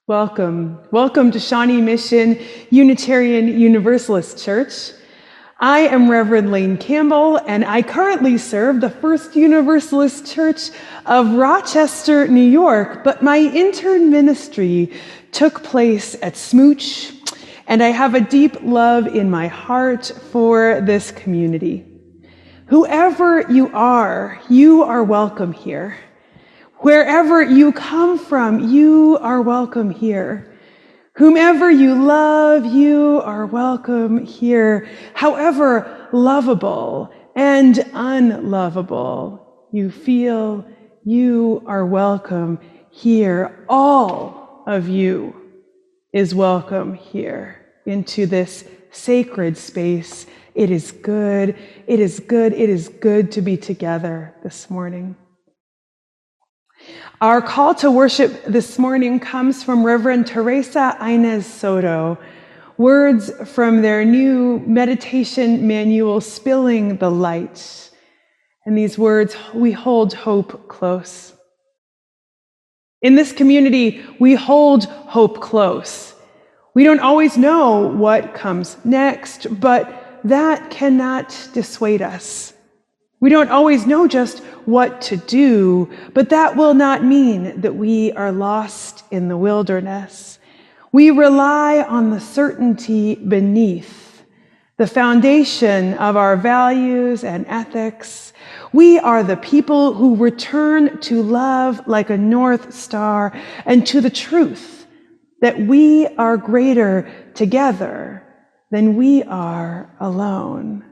Welcome. Welcome to Shawnee Mission Unitarian Universalist Church. I am Rev.Lane Campbell, and I currently serve the First Universalist Church of Rochester, New York, but my intern ministry took place at SMUUCh, and I have a deep love in my heart for this community. Whoever you are welcome here. Wherever you come from, you are welcome here. Whomever you love, you are welcome here. However lovable and unlovable you feel, you are welcome here. All of you is welcome here into this sacred space. It is good. It is good. It is good to be together this morning. Our call to worship this morning comes from Reverend Teresa Inez Soto, words from their new meditation manual, Spilling the Light. And these words, we hold hope close. In this community, we hold hope close. We don't always know what comes next, but that cannot dissuade us. We don't always know just what to do, but that will not mean that we are lost in the wilderness. We rely on the certainty beneath, the foundation of our values and ethics. We are the people who return to love like a North Star and to the truth that we are greater together than we are alone.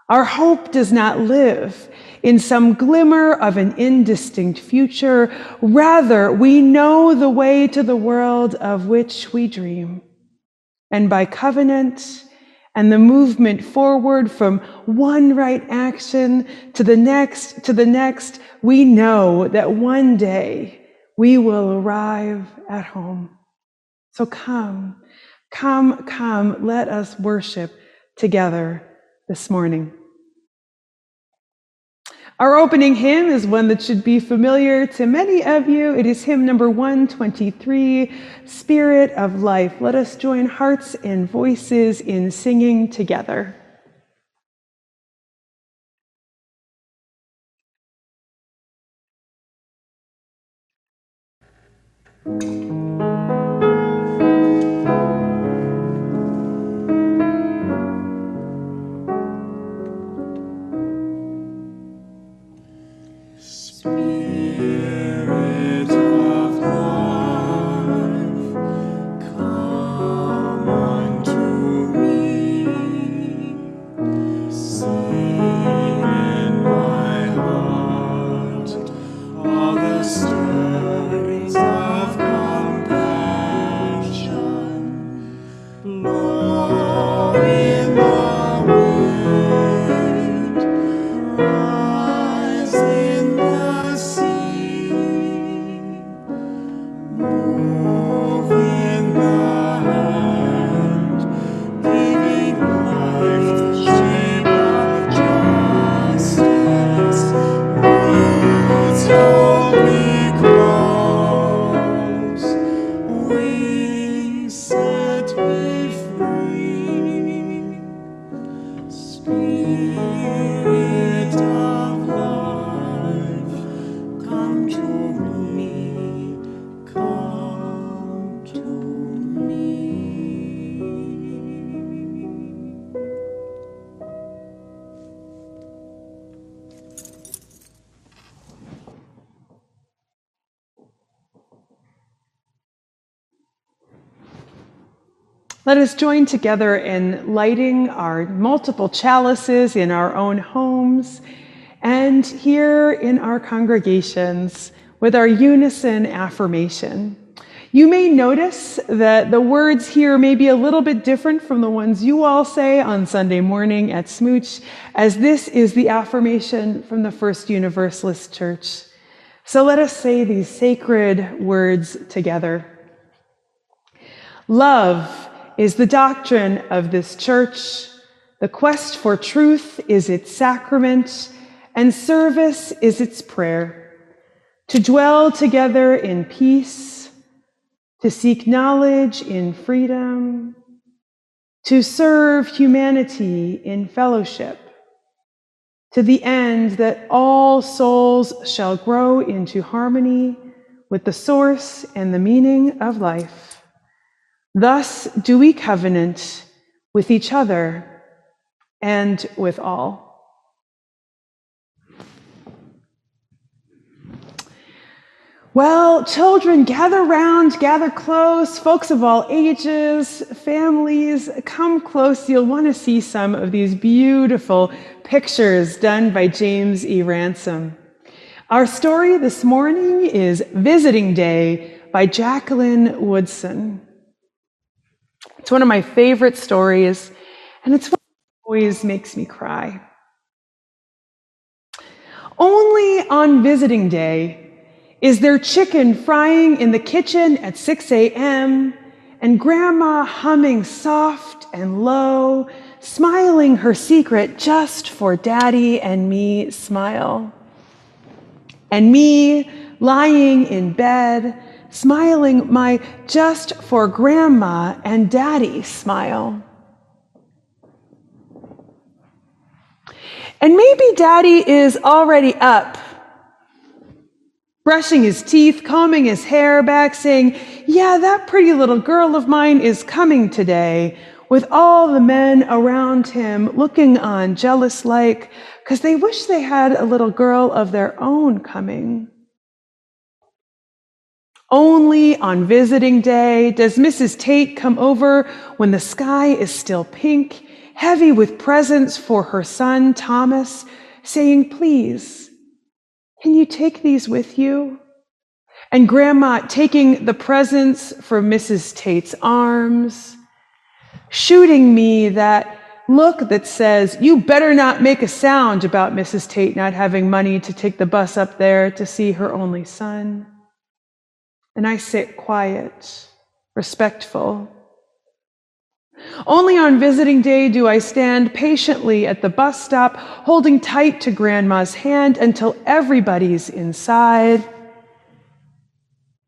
Our hope does not live in some glimmer of an indistinct future. Rather, we know the way to the world of which we dream. And by covenant and the movement forward from one right action to the next, we know that one day we will arrive at home. So come, let us worship together this morning. Our opening hymn is one that should be familiar to many of you. It is hymn number 123, Spirit of Life. Let us join hearts and voices in singing together. Let us join together in lighting our multiple chalices in our own homes and here in our congregations with our unison affirmation. You may notice that the words here may be a little bit different from the ones you all say on Sunday morning at SMUUCh, as this is the affirmation from the First Universalist Church. So let us say these sacred words together. Love is the doctrine of this church. The quest for truth is its sacrament, and service is its prayer. To dwell together in peace, to seek knowledge in freedom, to serve humanity in fellowship, to the end that all souls shall grow into harmony with the source and the meaning of life. Thus do we covenant with each other and with all. Well, children, gather round, gather close, folks of all ages, families, come close. You'll want to see some of these beautiful pictures done by James E. Ransom. Our story this morning is Visiting Day by Jacqueline Woodson. It's one of my favorite stories, and it's one that always makes me cry. Only on Visiting Day is there chicken frying in the kitchen at 6 a.m. and Grandma humming soft and low, smiling her secret just for Daddy and me smile. And me lying in bed, smiling my just for Grandma and Daddy smile. And maybe Daddy is already up, brushing his teeth, combing his hair back, saying, yeah, that pretty little girl of mine is coming today, with all the men around him looking on jealous-like, because they wish they had a little girl of their own coming. Only on Visiting Day does Mrs. Tate come over when the sky is still pink, heavy with presents for her son, Thomas, saying, please, can you take these with you? And Grandma taking the presents from Mrs. Tate's arms, shooting me that look that says, you better not make a sound about Mrs. Tate not having money to take the bus up there to see her only son. And I sit quiet, respectful. Only on Visiting Day do I stand patiently at the bus stop, holding tight to Grandma's hand until everybody's inside.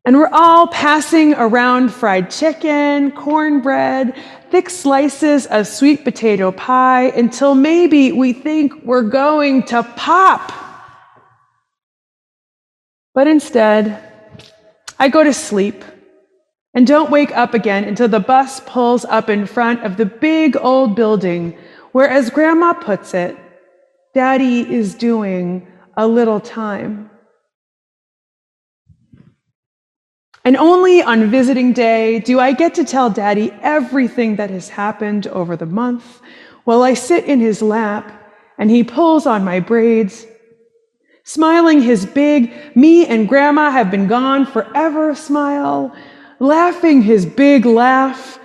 And we're all passing around fried chicken, cornbread, thick slices of sweet potato pie until maybe we think we're going to pop. But instead, I go to sleep and don't wake up again until the bus pulls up in front of the big old building where, as Grandma puts it, Daddy is doing a little time. And only on Visiting Day do I get to tell Daddy everything that has happened over the month while I sit in his lap and he pulls on my braids, smiling his big, me and Grandma have been gone forever smile, laughing his big laugh,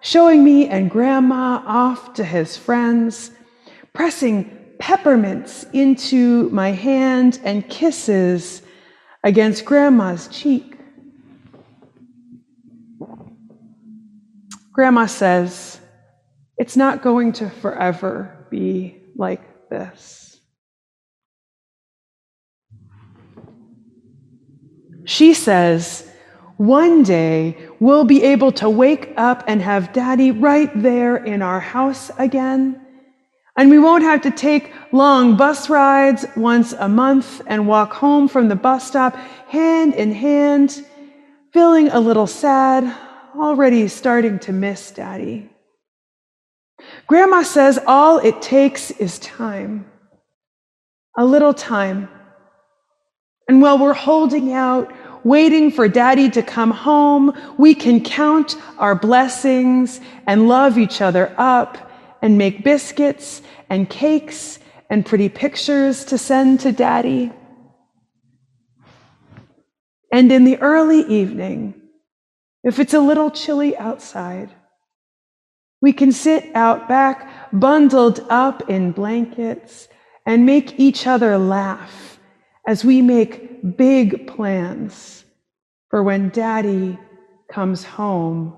showing me and Grandma off to his friends, pressing peppermints into my hand and kisses against Grandma's cheek. Grandma says, it's not going to forever be like this. She says, one day we'll be able to wake up and have Daddy right there in our house again. And we won't have to take long bus rides once a month and walk home from the bus stop hand in hand, feeling a little sad, already starting to miss Daddy. Grandma says all it takes is time, a little time. And while we're holding out, waiting for Daddy to come home, we can count our blessings and love each other up and make biscuits and cakes and pretty pictures to send to Daddy. And in the early evening, if it's a little chilly outside, we can sit out back, bundled up in blankets, and make each other laugh as we make big plans for when Daddy comes home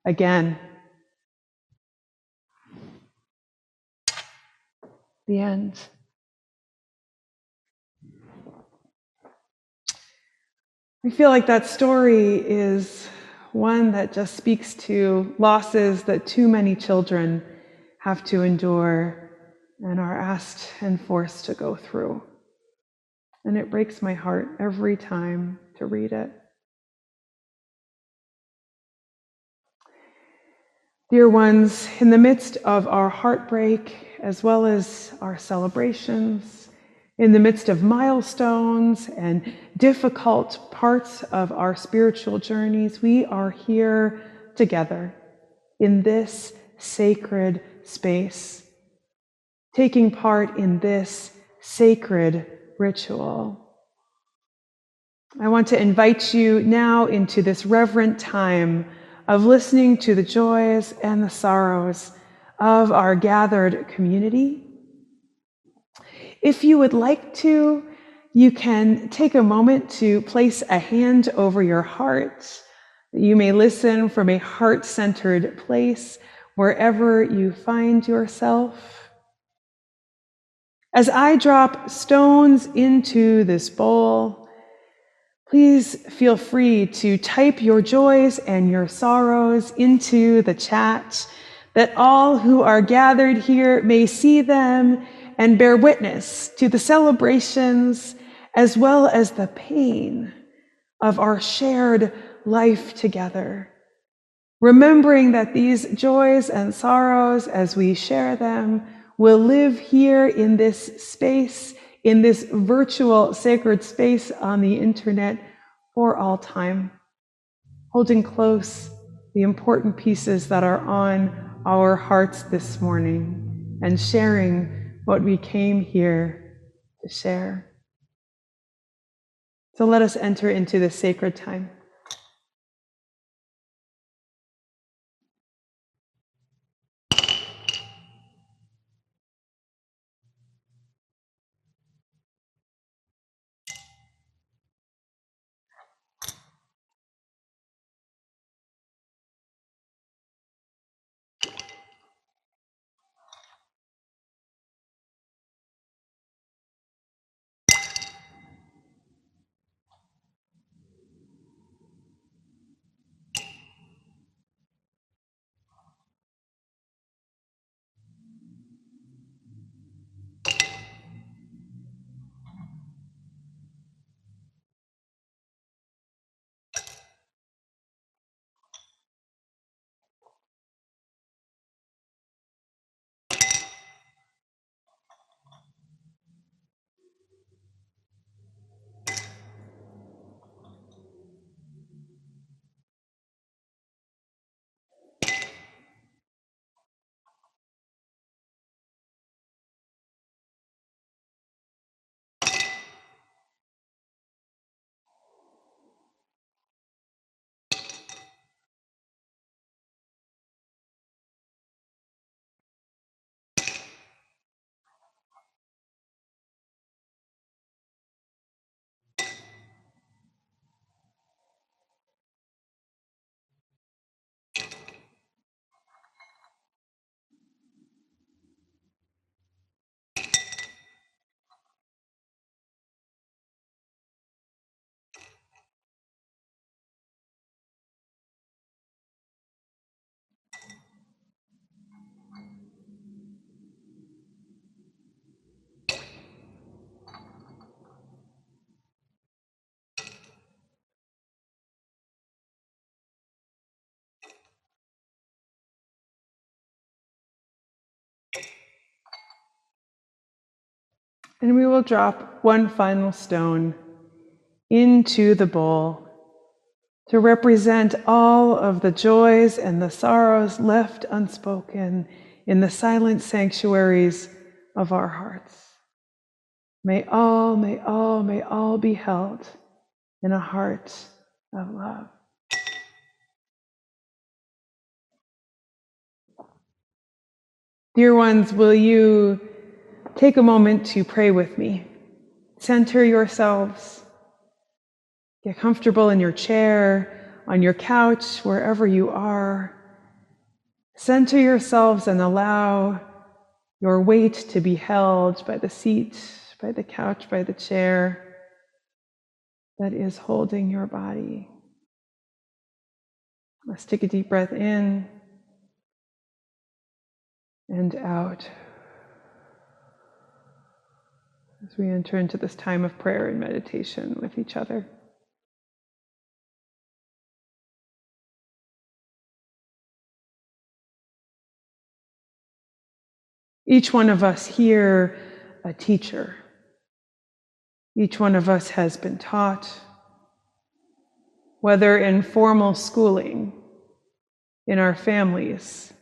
again. The end. I feel like that story is one that just speaks to losses that too many children have to endure and are asked and forced to go through. And it breaks my heart every time to read it. Dear ones, in the midst of our heartbreak, as well as our celebrations, in the midst of milestones and difficult parts of our spiritual journeys, we are here together in this sacred space, taking part in this sacred ritual. I want to invite you now into this reverent time of listening to the joys and the sorrows of our gathered community. If you would like to, you can take a moment to place a hand over your heart. You may listen from a heart-centered place wherever you find yourself. As I drop stones into this bowl, please feel free to type your joys and your sorrows into the chat, that all who are gathered here may see them and bear witness to the celebrations as well as the pain of our shared life together. Remembering that these joys and sorrows, as we share them, will live here in this space, in this virtual sacred space on the internet for all time, holding close the important pieces that are on our hearts this morning and sharing what we came here to share. So let us enter into this sacred time. And we will drop one final stone into the bowl to represent all of the joys and the sorrows left unspoken in the silent sanctuaries of our hearts. May all be held in a heart of love. Dear ones, will you take a moment to pray with me? Center yourselves. Get comfortable in your chair, on your couch, wherever you are. Center yourselves and allow your weight to be held by the seat, by the couch, by the chair that is holding your body. Let's take a deep breath in and out as we enter into this time of prayer and meditation with each other. Each one of us here, a teacher. Each one of us has been taught, whether in formal schooling, in our families,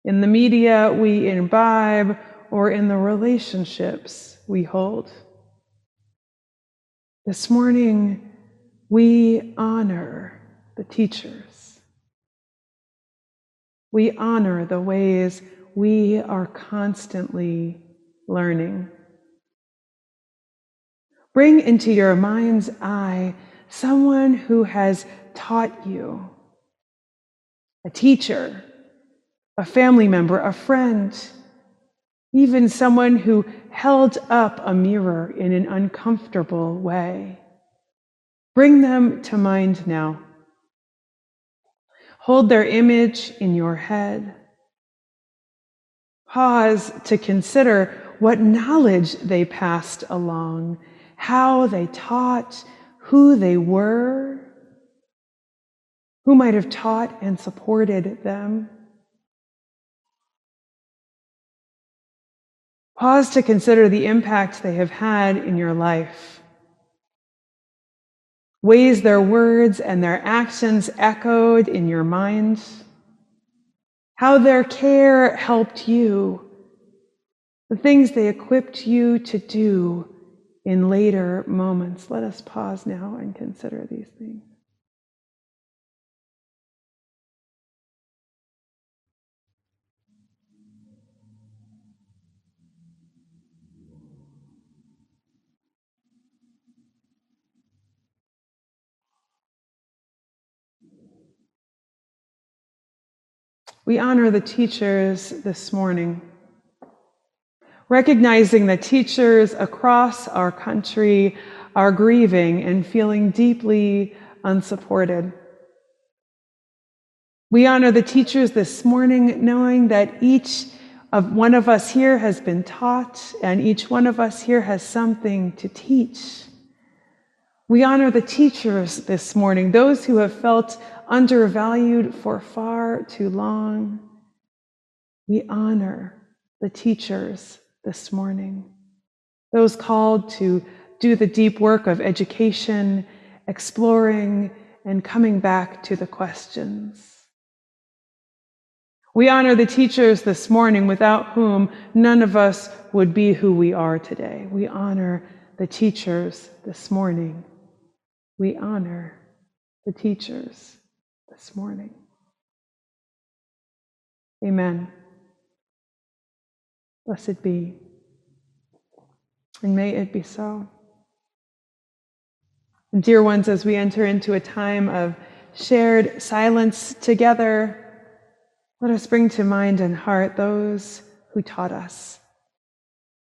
in the media we imbibe, or in the relationships we hold. This morning, we honor the teachers. We honor the ways we are constantly learning. Bring into your mind's eye someone who has taught you, a teacher, a family member, a friend, even someone who held up a mirror in an uncomfortable way. Bring them to mind now. Hold their image in your head. Pause to consider what knowledge they passed along, how they taught, who they were, who might have taught and supported them. Pause to consider the impact they have had in your life, ways their words and their actions echoed in your mind, how their care helped you, the things they equipped you to do in later moments. Let us pause now and consider these things. We honor the teachers this morning, recognizing that teachers across our country are grieving and feeling deeply unsupported. We honor the teachers this morning, knowing that each of one of us here has been taught, and each one of us here has something to teach. We honor the teachers this morning, those who have felt undervalued for far too long. We honor the teachers this morning, those called to do the deep work of education, exploring, and coming back to the questions. We honor the teachers this morning, without whom none of us would be who we are today. We honor the teachers this morning. We honor the teachers this morning. Amen. Blessed be, and may it be so. And dear ones, as we enter into a time of shared silence together, let us bring to mind and heart those who taught us.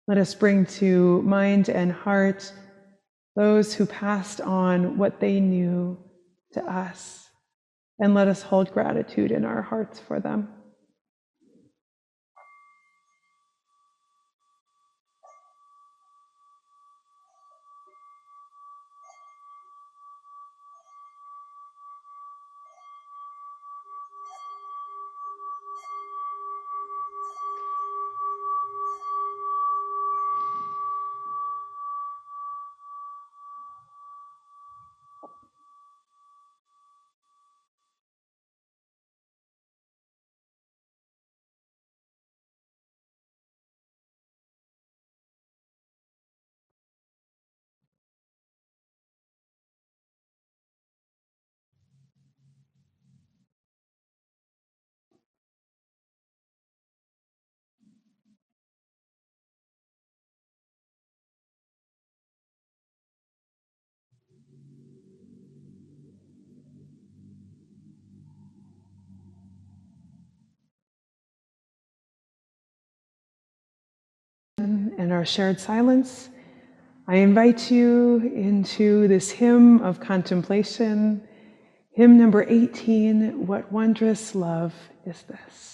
Let us bring to mind and heart those who passed on what they knew to us, and let us hold gratitude in our hearts for them. And our shared silence, I invite you into this hymn of contemplation, Hymn number 18, What Wondrous Love Is This?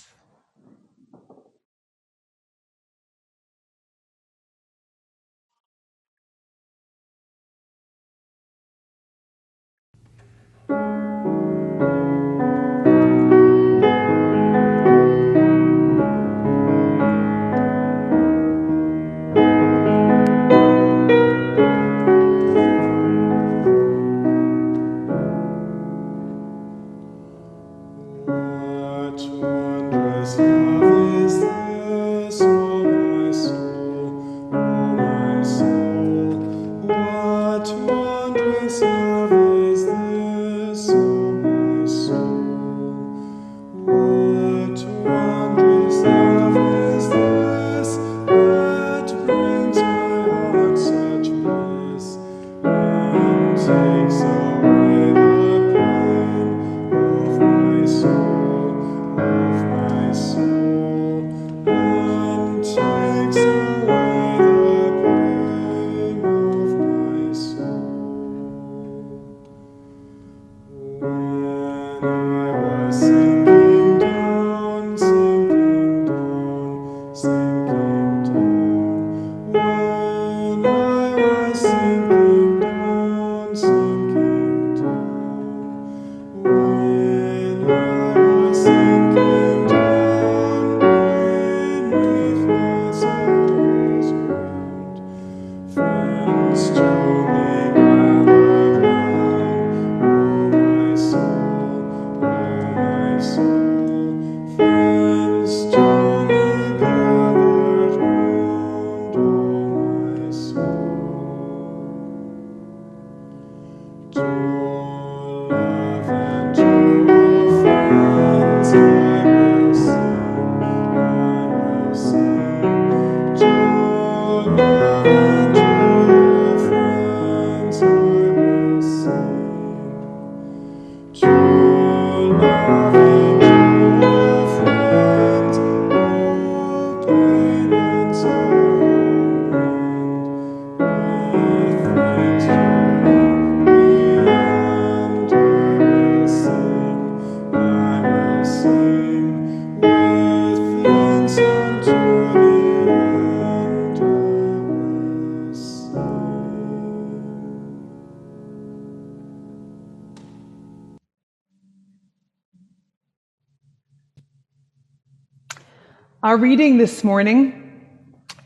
Our reading this morning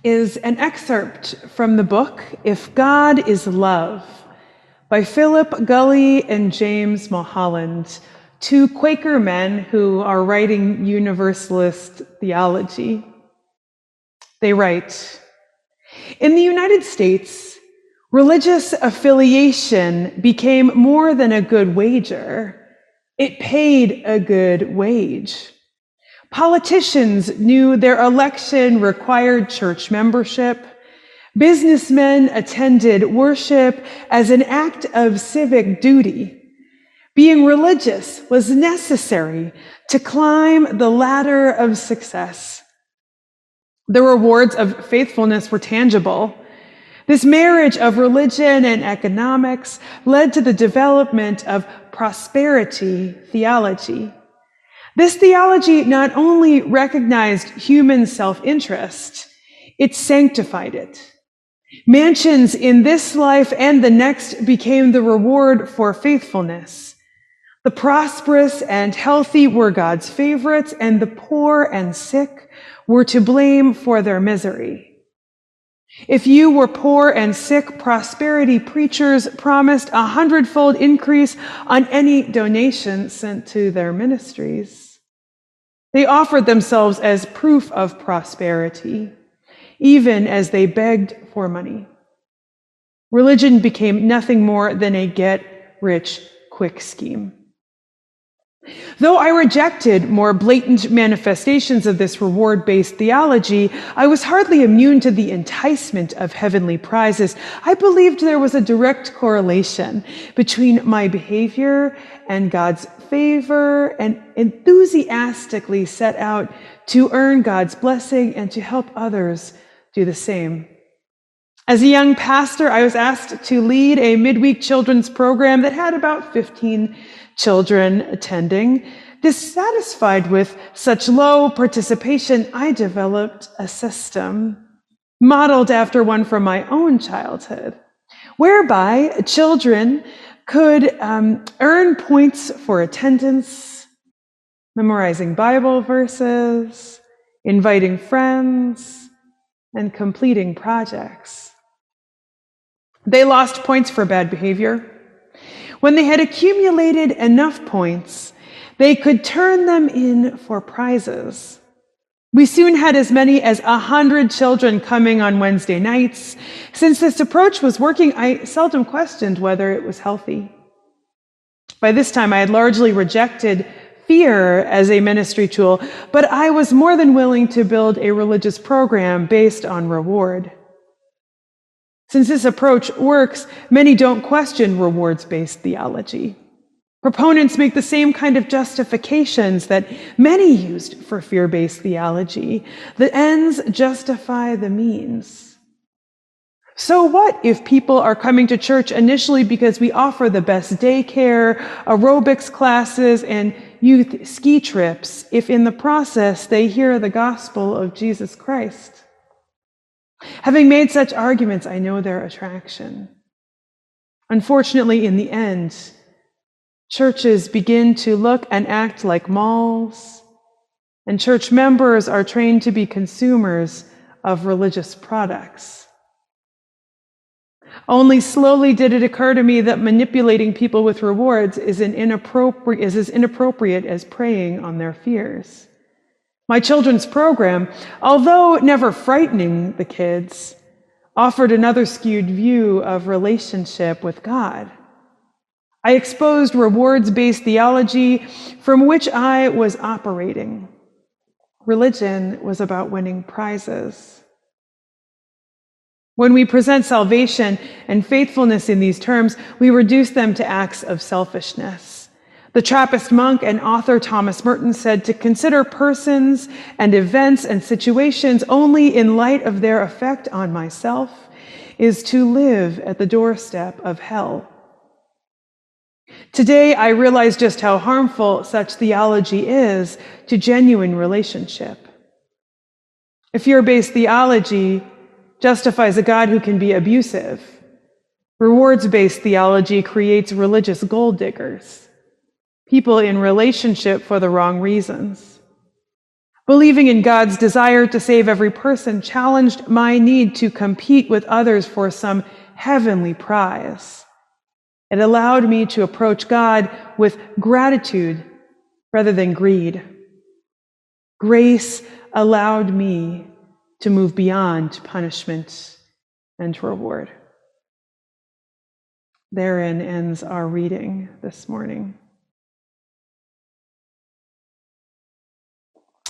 is an excerpt from the book, If God is Love, by Philip Gulley and James Mulholland, two Quaker men who are writing Universalist theology. They write, in the United States, religious affiliation became more than a good wager. It paid a good wage. Politicians knew their election required church membership. Businessmen attended worship as an act of civic duty. Being religious was necessary to climb the ladder of success. The rewards of faithfulness were tangible. This marriage of religion and economics led to the development of prosperity theology. This theology not only recognized human self-interest, it sanctified it. Mansions in this life and the next became the reward for faithfulness. The prosperous and healthy were God's favorites, and the poor and sick were to blame for their misery. If you were poor and sick, prosperity preachers promised 100-fold increase on any donation sent to their ministries. They offered themselves as proof of prosperity, even as they begged for money. Religion became nothing more than a get-rich-quick scheme. Though I rejected more blatant manifestations of this reward-based theology, I was hardly immune to the enticement of heavenly prizes. I believed there was a direct correlation between my behavior and God's favor, and enthusiastically set out to earn God's blessing and to help others do the same. As a young pastor, I was asked to lead a midweek children's program that had about 15 children attending. Dissatisfied with such low participation, I developed a system modeled after one from my own childhood, whereby children could earn points for attendance, memorizing Bible verses, inviting friends, and completing projects. They lost points for bad behavior. When they had accumulated enough points, they could turn them in for prizes. We soon had as many as 100 children coming on Wednesday nights. Since this approach was working, I seldom questioned whether it was healthy. By this time, I had largely rejected fear as a ministry tool, but I was more than willing to build a religious program based on reward. Since this approach works, many don't question rewards-based theology. Proponents make the same kind of justifications that many used for fear-based theology. The ends justify the means. So what if people are coming to church initially because we offer the best daycare, aerobics classes, and youth ski trips, if in the process they hear the gospel of Jesus Christ? Having made such arguments, I know their attraction. Unfortunately, in the end, churches begin to look and act like malls, and church members are trained to be consumers of religious products. Only slowly did it occur to me that manipulating people with rewards is as inappropriate as preying on their fears. My children's program, although never frightening the kids, offered another skewed view of relationship with God. I exposed rewards-based theology from which I was operating. Religion was about winning prizes. When we present salvation and faithfulness in these terms, we reduce them to acts of selfishness. The Trappist monk and author Thomas Merton said to consider persons and events and situations only in light of their effect on myself is to live at the doorstep of hell. Today, I realize just how harmful such theology is to genuine relationship. A fear-based theology justifies a God who can be abusive. Rewards-based theology creates religious gold diggers, people in relationship for the wrong reasons. Believing in God's desire to save every person challenged my need to compete with others for some heavenly prize. It allowed me to approach God with gratitude rather than greed. Grace allowed me to move beyond punishment and reward. Therein ends our reading this morning.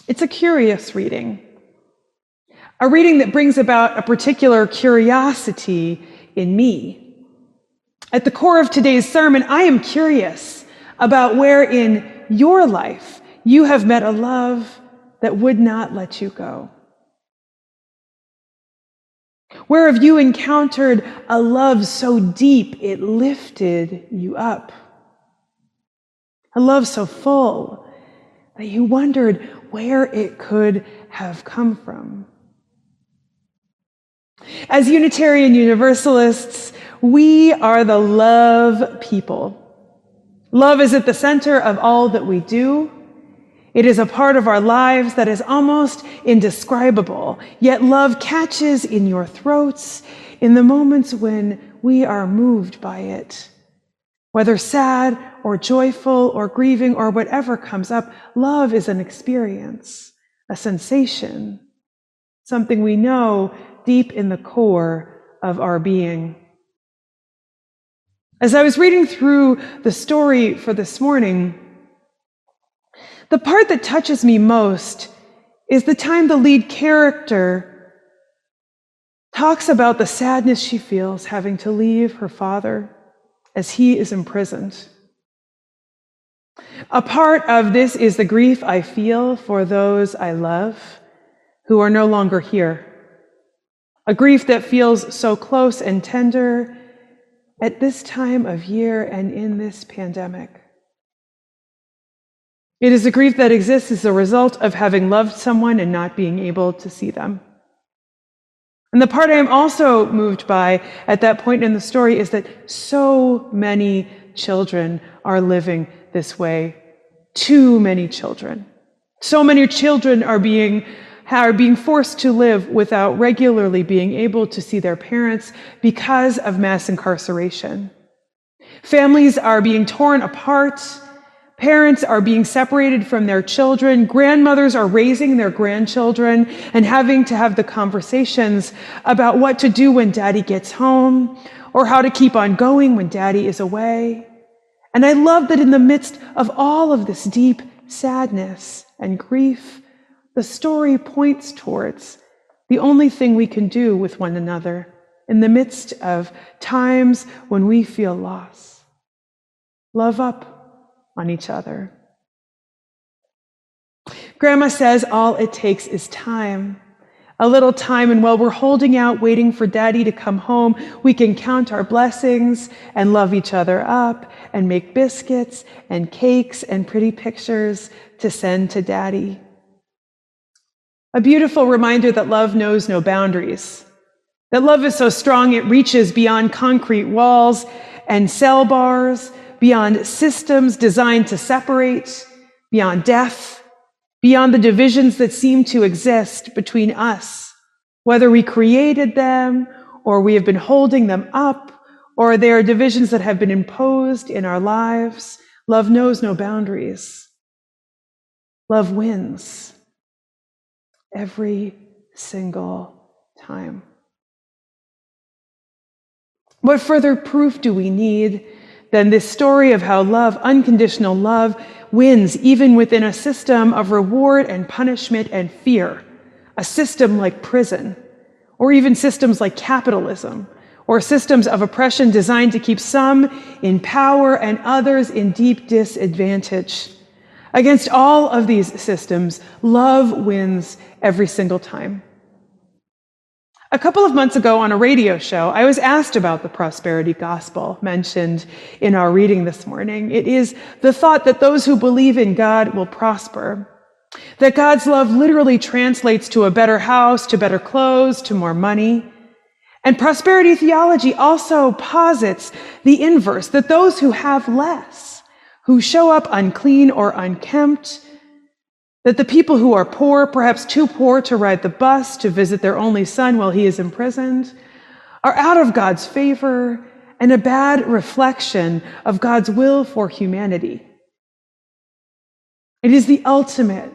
It's a curious reading, a reading that brings about a particular curiosity in me. At the core of today's sermon, I am curious about where in your life you have met a love that would not let you go. Where have you encountered a love so deep it lifted you up? A love so full that you wondered where it could have come from. As Unitarian Universalists, we are the love people. Love is at the center of all that we do. It is a part of our lives that is almost indescribable, yet love catches in your throats in the moments when we are moved by it. Whether sad or joyful or grieving or whatever comes up, love is an experience, a sensation, something we know deep in the core of our being. As I was reading through the story for this morning, the part that touches me most is the time the lead character talks about the sadness she feels having to leave her father as he is imprisoned. A part of this is the grief I feel for those I love who are no longer here. a grief that feels so close and tender at this time of year and in this pandemic. It is a grief that exists as a result of having loved someone and not being able to see them. And the part I am also moved by at that point in the story is that so many children are living this way. Too many children. So many children are being forced to live without regularly being able to see their parents because of mass incarceration. Families are being torn apart. Parents are being separated from their children. Grandmothers are raising their grandchildren and having to have the conversations about what to do when daddy gets home or how to keep on going when daddy is away. And I love that in the midst of all of this deep sadness and grief, the story points towards the only thing we can do with one another in the midst of times when we feel loss. Love up on each other. Grandma says all it takes is time, a little time, and while we're holding out, waiting for daddy to come home, we can count our blessings and love each other up and make biscuits and cakes and pretty pictures to send to daddy. A beautiful reminder that love knows no boundaries, that love is so strong it reaches beyond concrete walls and cell bars, beyond systems designed to separate, beyond death, beyond the divisions that seem to exist between us, whether we created them or we have been holding them up, or they are divisions that have been imposed in our lives. Love knows no boundaries. Love wins every single time. What further proof do we need than this story of how love, unconditional love, wins even within a system of reward and punishment and fear, a system like prison, or even systems like capitalism, or systems of oppression designed to keep some in power and others in deep disadvantage. Against all of these systems, love wins every single time. A couple of months ago on a radio show, I was asked about the prosperity gospel mentioned in our reading this morning. It is the thought that those who believe in God will prosper, that God's love literally translates to a better house, to better clothes, to more money. And prosperity theology also posits the inverse, that those who have less, who show up unclean or unkempt, that the people who are poor, perhaps too poor to ride the bus to visit their only son while he is imprisoned, are out of God's favor and a bad reflection of God's will for humanity. It is the ultimate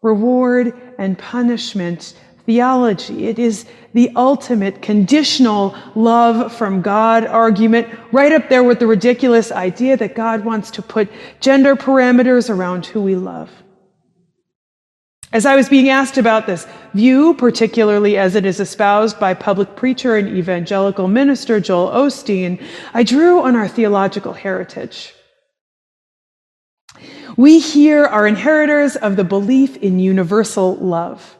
reward and punishment theology. It is the ultimate conditional love from God argument, right up there with the ridiculous idea that God wants to put gender parameters around who we love. As I was being asked about this view, particularly as it is espoused by public preacher and evangelical minister Joel Osteen, I drew on our theological heritage. We here are inheritors of the belief in universal love,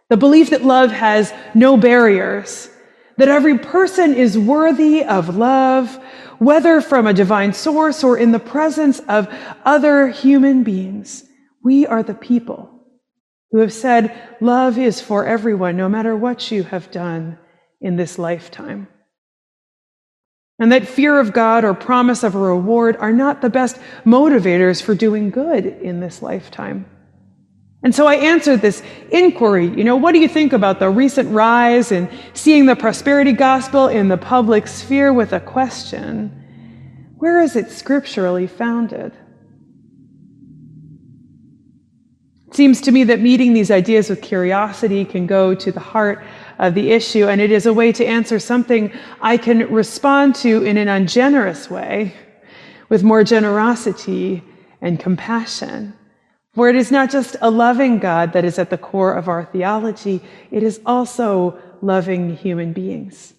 the belief that love has no barriers, that every person is worthy of love, whether from a divine source or in the presence of other human beings. We are the people who have said, love is for everyone, no matter what you have done in this lifetime. And that fear of God or promise of a reward are not the best motivators for doing good in this lifetime. And so I answered this inquiry, what do you think about the recent rise in seeing the prosperity gospel in the public sphere with a question: where is it scripturally founded? It seems to me that meeting these ideas with curiosity can go to the heart of the issue, and it is a way to answer something I can respond to in an ungenerous way, with more generosity and compassion. For it is not just a loving God that is at the core of our theology, it is also loving human beings.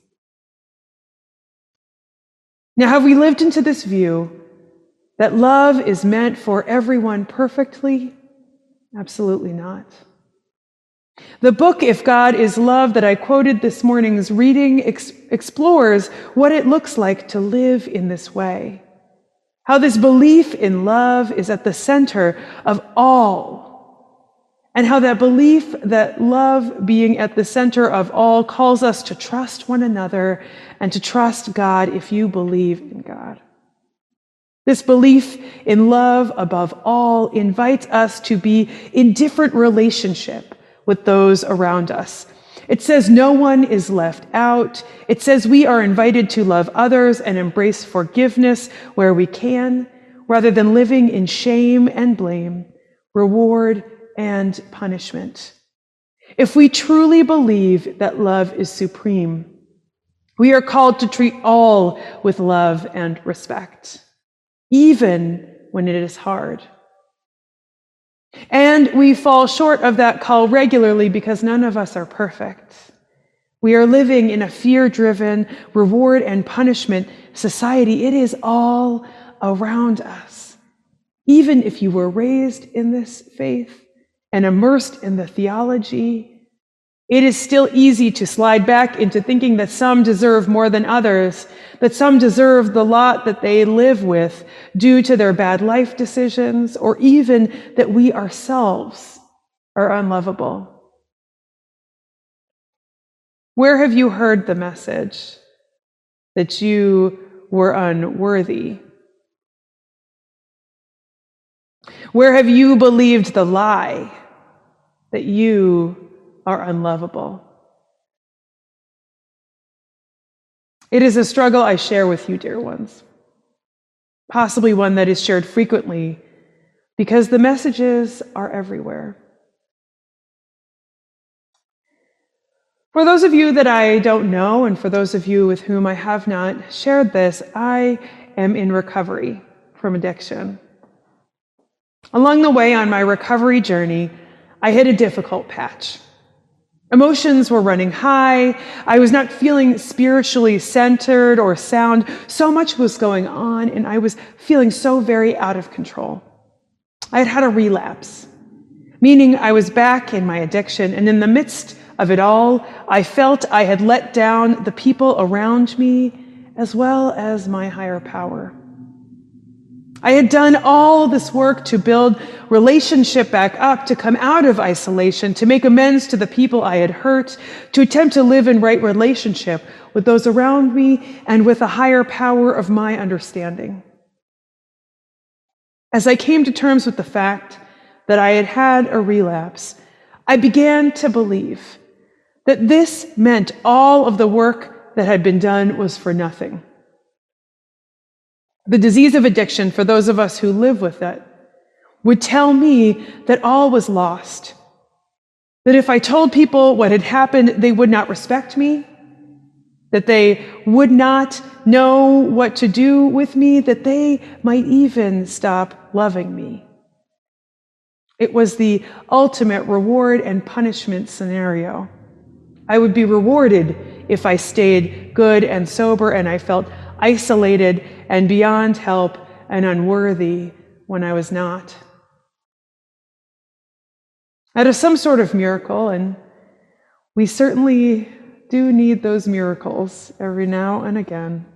Now, have we lived into this view that love is meant for everyone perfectly? Absolutely not. The book, If God is Love, that I quoted this morning's reading, explores what it looks like to live in this way. How this belief in love is at the center of all. And how that belief that love being at the center of all calls us to trust one another and to trust God if you believe in God. This belief in love above all invites us to be in different relationship with those around us. It says no one is left out. It says we are invited to love others and embrace forgiveness where we can, rather than living in shame and blame, reward and punishment. If we truly believe that love is supreme, we are called to treat all with love and respect, even when it is hard. And we fall short of that call regularly because none of us are perfect. We are living in a fear-driven reward and punishment society. It is all around us. Even if you were raised in this faith and immersed in the theology, it is still easy to slide back into thinking that some deserve more than others, that some deserve the lot that they live with due to their bad life decisions, or even that we ourselves are unlovable. Where have you heard the message that you were unworthy? Where have you believed the lie that you are unlovable? It is a struggle I share with you, dear ones, possibly one that is shared frequently because the messages are everywhere. For those of you that I don't know, and for those of you with whom I have not shared this, I am in recovery from addiction. Along the way on my recovery journey, I hit a difficult patch. Emotions were running high. I was not feeling spiritually centered or sound. So much was going on, and I was feeling so very out of control. I had had a relapse, meaning I was back in my addiction, and in the midst of it all, I felt I had let down the people around me as well as my higher power. I had done all this work to build relationship back up, to come out of isolation, to make amends to the people I had hurt, to attempt to live in right relationship with those around me and with a higher power of my understanding. As I came to terms with the fact that I had had a relapse, I began to believe that this meant all of the work that had been done was for nothing. The disease of addiction, for those of us who live with it, would tell me that all was lost. That if I told people what had happened, they would not respect me, that they would not know what to do with me, that they might even stop loving me. It was the ultimate reward and punishment scenario. I would be rewarded if I stayed good and sober, and I felt isolated and beyond help and unworthy when I was not. Out of some sort of miracle, and we certainly do need those miracles every now and again,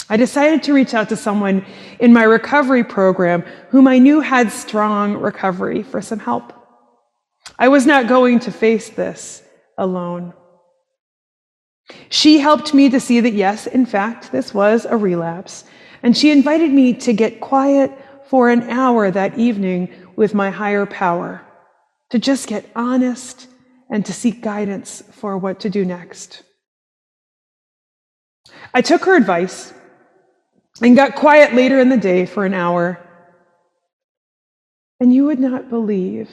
I decided to reach out to someone in my recovery program whom I knew had strong recovery for some help. I was not going to face this alone. She helped me to see that, yes, in fact, this was a relapse, and she invited me to get quiet for an hour that evening with my higher power, to just get honest and to seek guidance for what to do next. I took her advice and got quiet later in the day for an hour, and you would not believe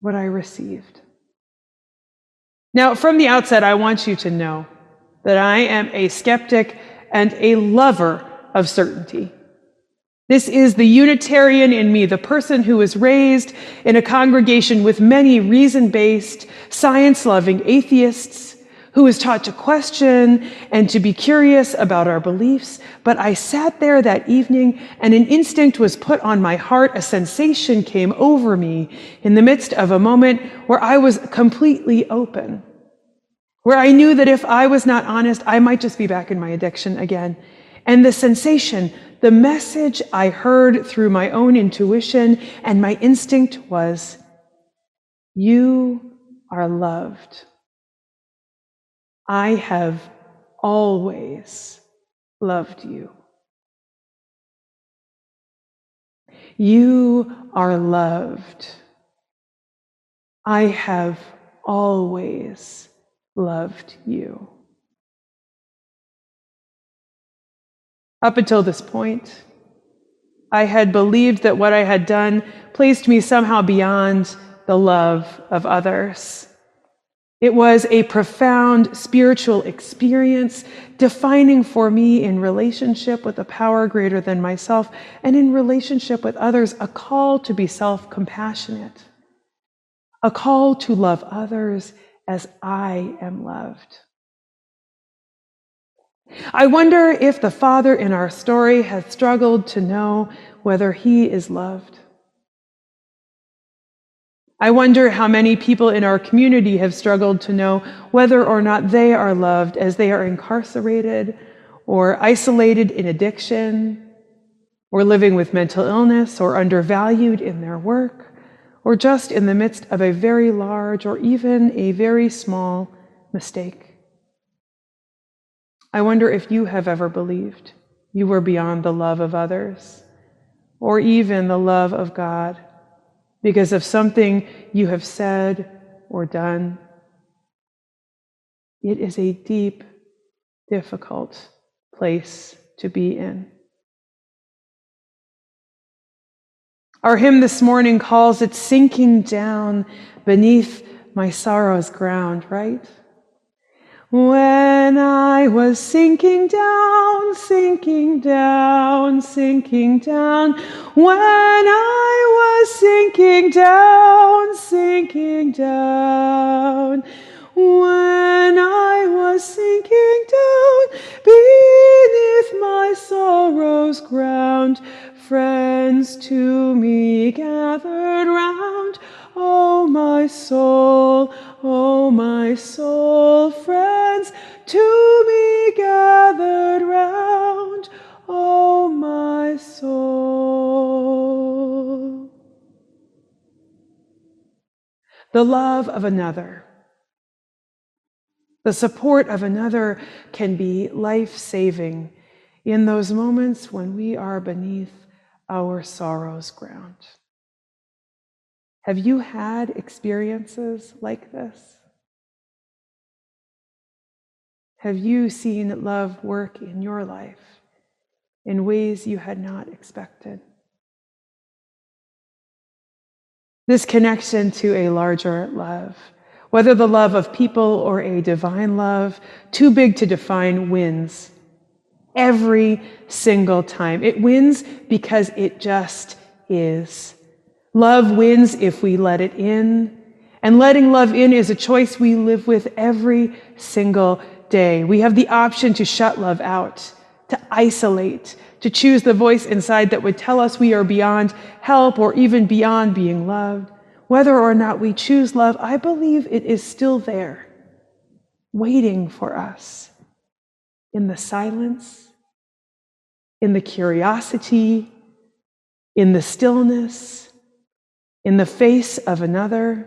what I received. Now, from the outset, I want you to know that I am a skeptic and a lover of certainty. This is the Unitarian in me, the person who was raised in a congregation with many reason-based, science-loving atheists who was taught to question and to be curious about our beliefs. But I sat there that evening, and an instinct was put on my heart. A sensation came over me in the midst of a moment where I was completely open, where I knew that if I was not honest, I might just be back in my addiction again. And the sensation, the message I heard through my own intuition and my instinct was, you are loved. I have always loved you. You are loved. I have always loved you. Up until this point, I had believed that what I had done placed me somehow beyond the love of others. It was a profound spiritual experience, defining for me in relationship with a power greater than myself and in relationship with others, a call to be self-compassionate, a call to love others as I am loved. I wonder if the father in our story has struggled to know whether he is loved. I wonder how many people in our community have struggled to know whether or not they are loved as they are incarcerated or isolated in addiction or living with mental illness or undervalued in their work or just in the midst of a very large or even a very small mistake. I wonder if you have ever believed you were beyond the love of others or even the love of God because of something you have said or done. It is a deep, difficult place to be in. Our hymn this morning calls it sinking down beneath my sorrow's ground, right? When I was sinking down, sinking down, sinking down. When I was sinking down, sinking down. When I was sinking down beneath my sorrow's ground, friends to me gathered round. Oh, my soul, friends to me gathered round. Oh, my soul. The love of another, the support of another can be life-saving in those moments when we are beneath our sorrow's ground. Have you had experiences like this? Have you seen love work in your life in ways you had not expected? This connection to a larger love, whether the love of people or a divine love, too big to define, wins every single time. It wins because it just is. Love wins if we let it in, and letting love in is a choice we live with every single day. We have the option to shut love out, to isolate, to choose the voice inside that would tell us we are beyond help or even beyond being loved. Whether or not we choose love, I believe it is still there, waiting for us in the silence, in the curiosity, in the stillness, in the face of another.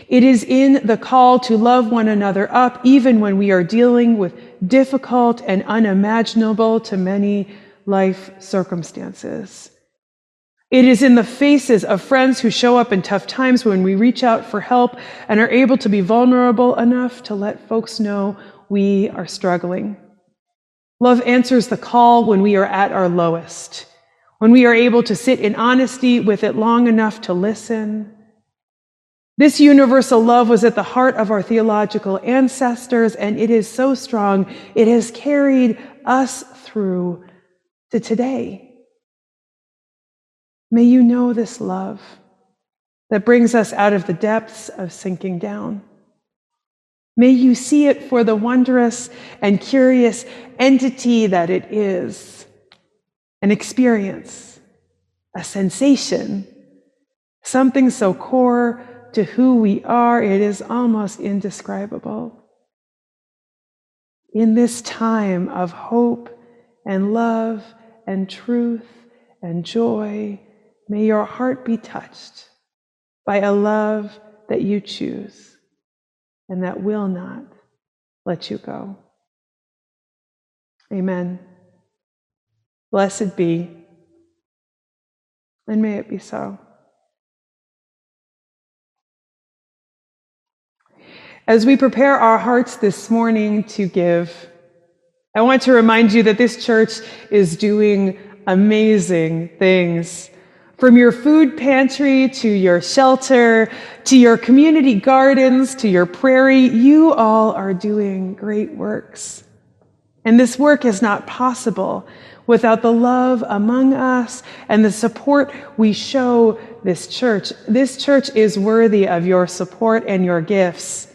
It is in the call to love one another up, even when we are dealing with difficult and unimaginable to many life circumstances. It is in the faces of friends who show up in tough times when we reach out for help and are able to be vulnerable enough to let folks know we are struggling. Love answers the call when we are at our lowest, when we are able to sit in honesty with it long enough to listen. This universal love was at the heart of our theological ancestors, and it is so strong, it has carried us through to today. May you know this love that brings us out of the depths of sinking down. May you see it for the wondrous and curious entity that it is, an experience, a sensation, something so core to who we are, it is almost indescribable. In this time of hope and love and truth and joy, may your heart be touched by a love that you choose and that will not let you go. Amen. Blessed be, and may it be so. As we prepare our hearts this morning to give, I want to remind you that this church is doing amazing things. From your food pantry to your shelter, to your community gardens, to your prairie, you all are doing great works. And this work is not possible without the love among us and the support we show this church. This church is worthy of your support and your gifts.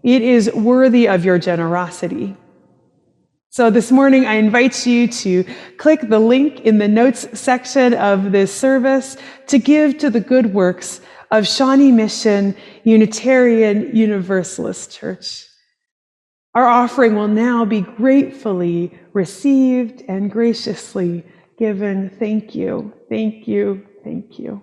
It is worthy of your generosity. So this morning, I invite you to click the link in the notes section of this service to give to the good works of Shawnee Mission Unitarian Universalist Church. Our offering will now be gratefully received and graciously given. Thank you, thank you, thank you.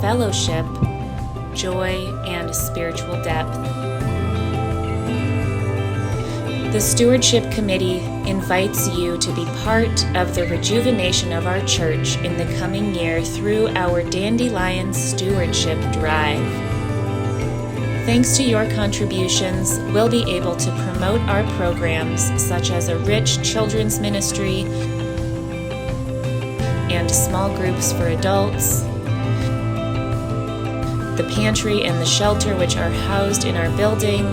fellowship, joy, and spiritual depth. The Stewardship Committee invites you to be part of the rejuvenation of our church in the coming year through our Dandelion Stewardship Drive. Thanks to your contributions, we'll be able to promote our programs such as a rich children's ministry and small groups for adults, the pantry and the shelter which are housed in our building,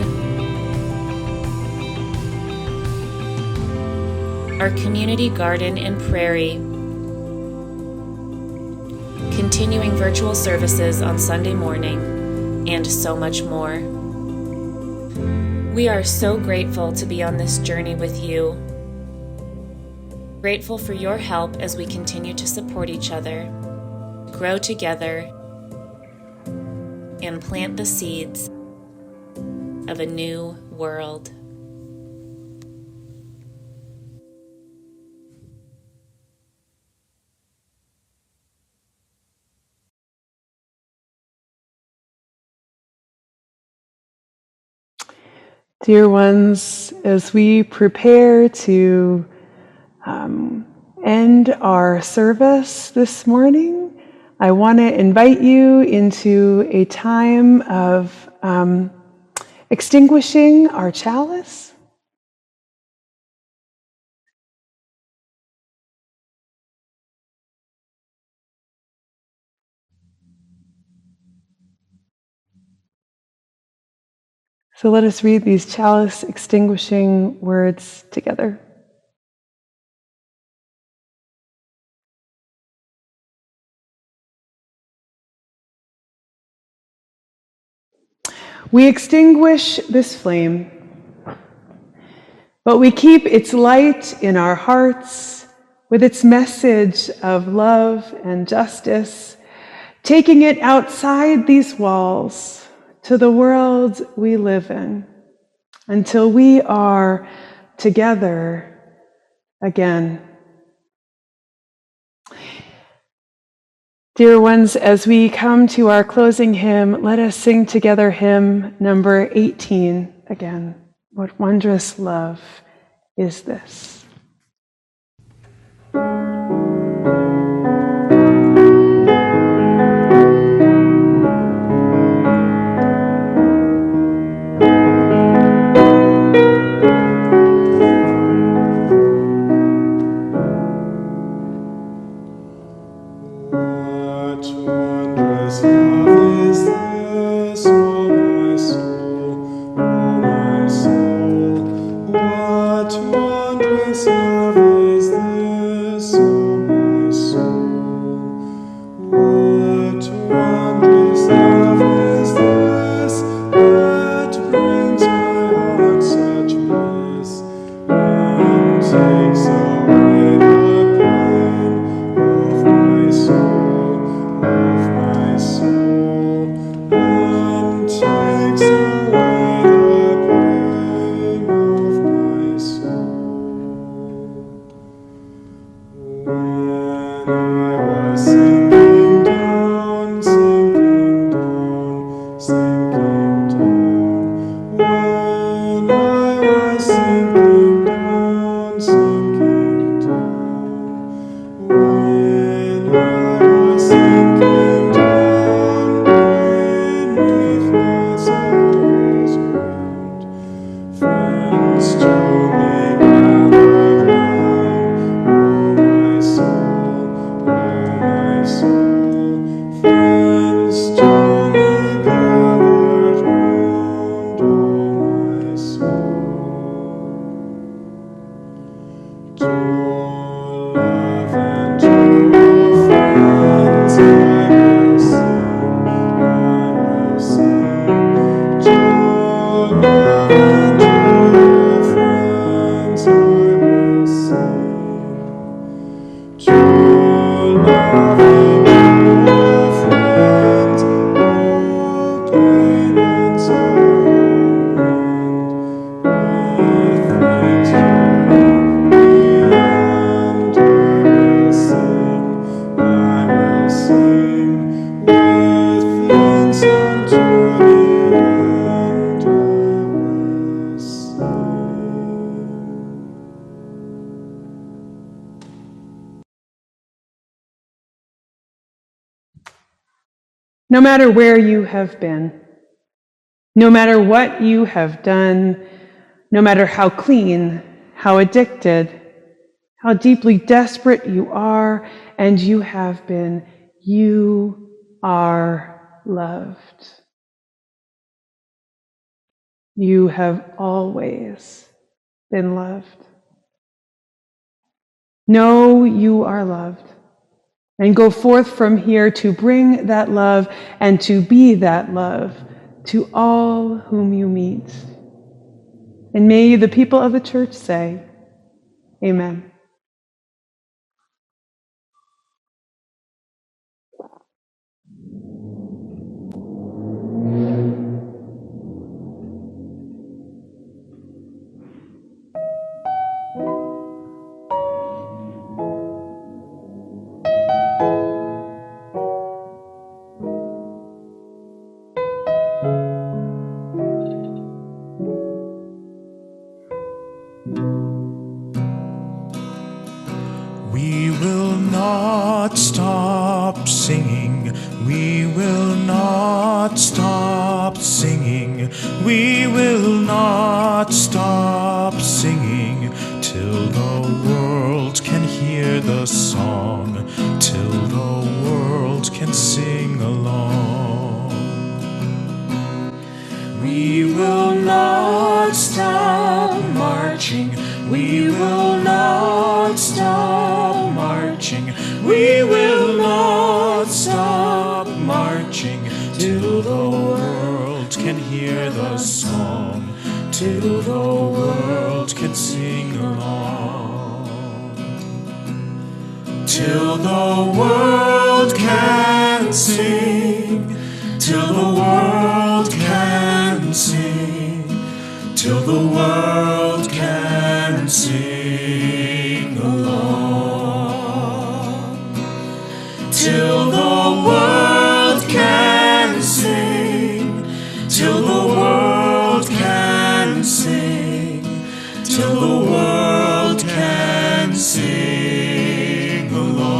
our community garden and prairie, continuing virtual services on Sunday morning, and so much more. We are so grateful to be on this journey with you. Grateful for your help as we continue to support each other, grow together, and plant the seeds of a new world. Dear ones, as we prepare to end our service this morning, I want to invite you into a time of extinguishing our chalice. So let us read these chalice extinguishing words together. We extinguish this flame, but we keep its light in our hearts with its message of love and justice, taking it outside these walls to the world we live in until we are together again. Dear ones, as we come to our closing hymn, let us sing together hymn number 18 again. What wondrous love is this? Soul. no matter where you have been, no matter what you have done, no matter how clean, how addicted, how deeply desperate you are and you have been, you are loved. You have always been loved. Know you are loved, and go forth from here to bring that love and to be that love to all whom you meet. And may the people of the church say, Amen. We will not stop singing. We will not stop singing. We will not stop singing till the world can hear the song, till the world can sing along. We will not stop marching. We will not stop marching. We will not stop marching till the world can hear the song, till the world can sing along. Till the world can sing, till the world can sing, till the world can sing along. Till the world can sing, till the world can sing, till the world can sing along.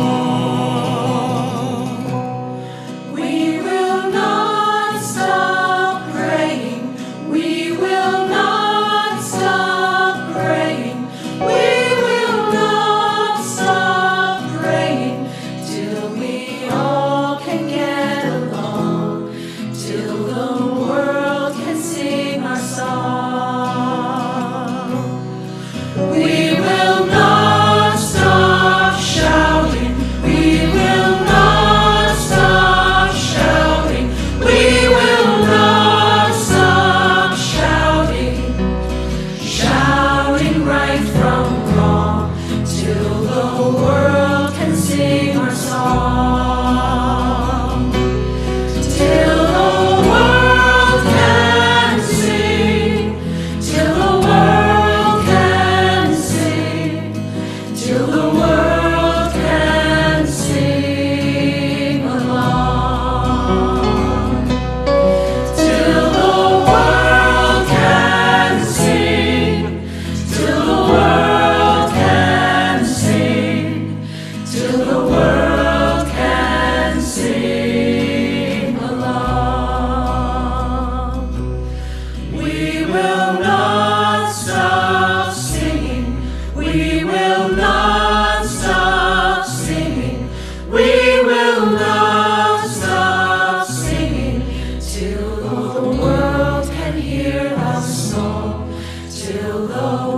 We will not stop praying. We will not stop praying. We will not stop praying till we all can get along, till the world can sing our song. We will not stop shouting. We will not stop shouting. We will not stop shouting. Shouting right from wrong till the world can sing our song. Till the world can sing, till the world can sing, till the world can sing along. Till the world can sing, till the world can sing, till the world can sing along. We will not stop singing. We will not stop singing. We will not stop singing till the world can hear our song, till the